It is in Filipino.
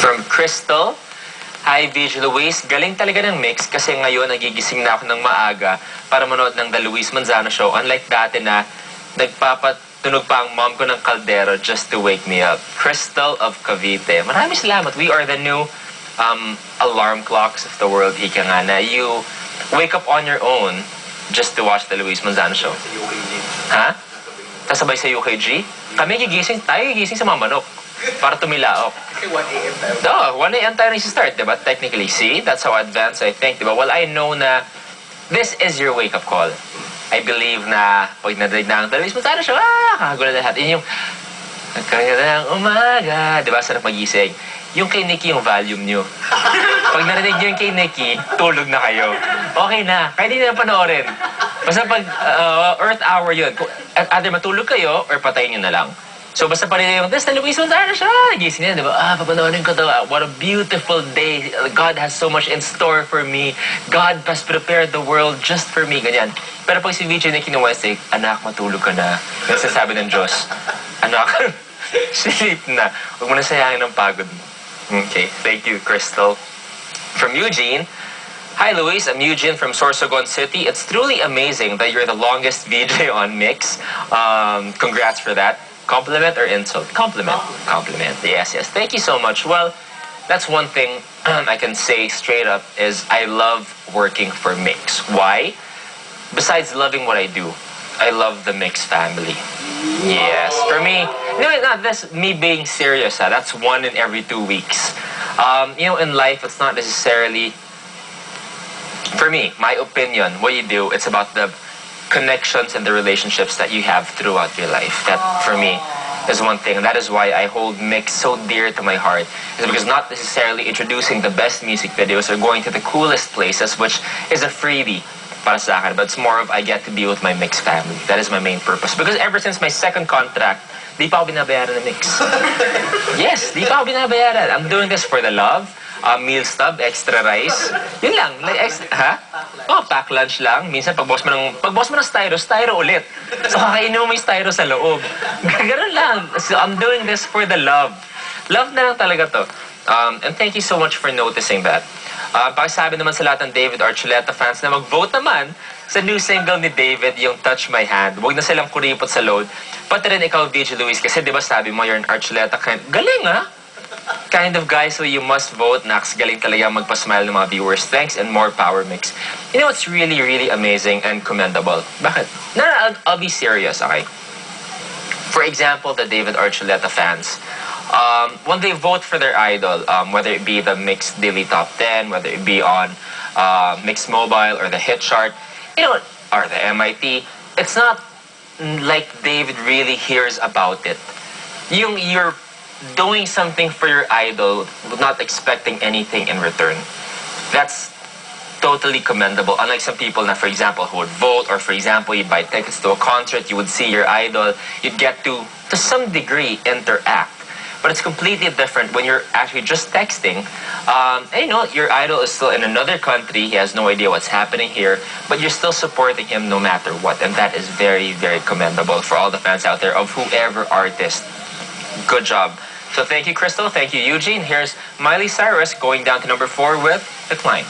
From Crystal, hi VJ Luis, galing talaga ng mix kasi ngayon nagigising na ako ng maaga para manood ng The Luis Manzano Show. Unlike dati na nagpapatunog pa ang mom ko ng kaldero just to wake me up. Crystal of Cavite. Maraming salamat. We are the new alarm clocks of the world. Ika nga na you wake up on your own just to watch The Luis Manzano Show. Ha? Kasabay sa UKG? Kami tayo gigising sa mga manok para tumilaok. Kasi 1 a.m. tayo. No, 1 a.m. tayo start, diba? Technically, see? That's how advanced I think, diba? Well, I know na this is your wake-up call. I believe na pag nadinig na ang television, sana siya, kakagulat lahat. Yun yung, nagkagandang umaga, diba? Sarap magising. Yung kay Nikki, yung volume nyo. Pag narinig nyo yung kay Nikki, tulog na kayo. Okay na, kahit hindi na panoorin. Basta pag Earth Hour yun, either matulog kayo or patayin nyo na lang. So basta pa rin yung, this na Luis Manzano siya. Gising niya, di ba? Papanoorin ko to. What a beautiful day. God has so much in store for me. God has prepared the world just for me. Ganyan. Pero pag si VJ na kinuwestig, anak, matulog ka na. Nagsasabi ng Diyos, anak, sleep na. Huwag mo na sayangin ng pagod mo. Okay, thank you, Crystal. From Eugene, hi Luis, I'm Eugene from Sorsogon City. It's truly amazing that you're the longest VJ on Mix. Congrats for that. Compliment or insult? Compliment. Compliment. Yes, yes. Thank you so much. Well, that's one thing I can say straight up is I love working for Mix. Why? Besides loving what I do, I love the Mix family. Yes. For me, not this me being serious. That's 1 in every 2 weeks. You know, in life, it's not necessarily, for me, my opinion, what you do, it's about the connections and the relationships that you have throughout your life. That, for me, is one thing. And that is why I hold Mix so dear to my heart. Is because not necessarily introducing the best music videos or going to the coolest places, which is a freebie para sa akin. But it's more of I get to be with my Mix family. That is my main purpose. Because ever since my second contract, di pa ako binabayaran ng Mix. Yes, di pa ako binabayaran. I'm doing this for the love. Meal stub, extra rice. Yun lang. Like, ha? Oh, pack lunch lang. Minsan, pag boss mo ng styro ulit. So, kakainin mo yung styro sa loob. Ganun lang. So, I'm doing this for the love. Love na lang talaga to. And thank you so much for noticing that. Pakisabi naman sa lahat ng David Archuleta fans na mag-vote naman sa new single ni David, yung Touch My Hand. Huwag na silang kuripot sa load. Pati rin ikaw, VJ Luis, kasi di ba sabi mo, you're an Archuleta kind. Galing, ha? Kind of guy, so you must vote. Nax, galing talaga magpa-smile ng mga viewers. Thanks and more power, Mix. You know, it's really, really amazing and commendable. Bakit? No, I'll be serious, okay? For example, the David Archuleta fans, when they vote for their idol, whether it be the Mix Daily Top 10, whether it be on Mix Mobile or the Hit Chart, you know, or the MIT, it's not like David really hears about it. You're doing something for your idol, not expecting anything in return. That's totally commendable. Unlike some people na, for example, who would vote, or for example, you'd buy tickets to a concert, you would see your idol, you'd get to some degree, interact. But it's completely different when you're actually just texting. And you know, your idol is still in another country, he has no idea what's happening here, but you're still supporting him no matter what. And that is very, very commendable for all the fans out there of whoever artist. Good job. So thank you, Crystal. Thank you, Eugene. Here's Miley Cyrus going down to number 4 with Decline.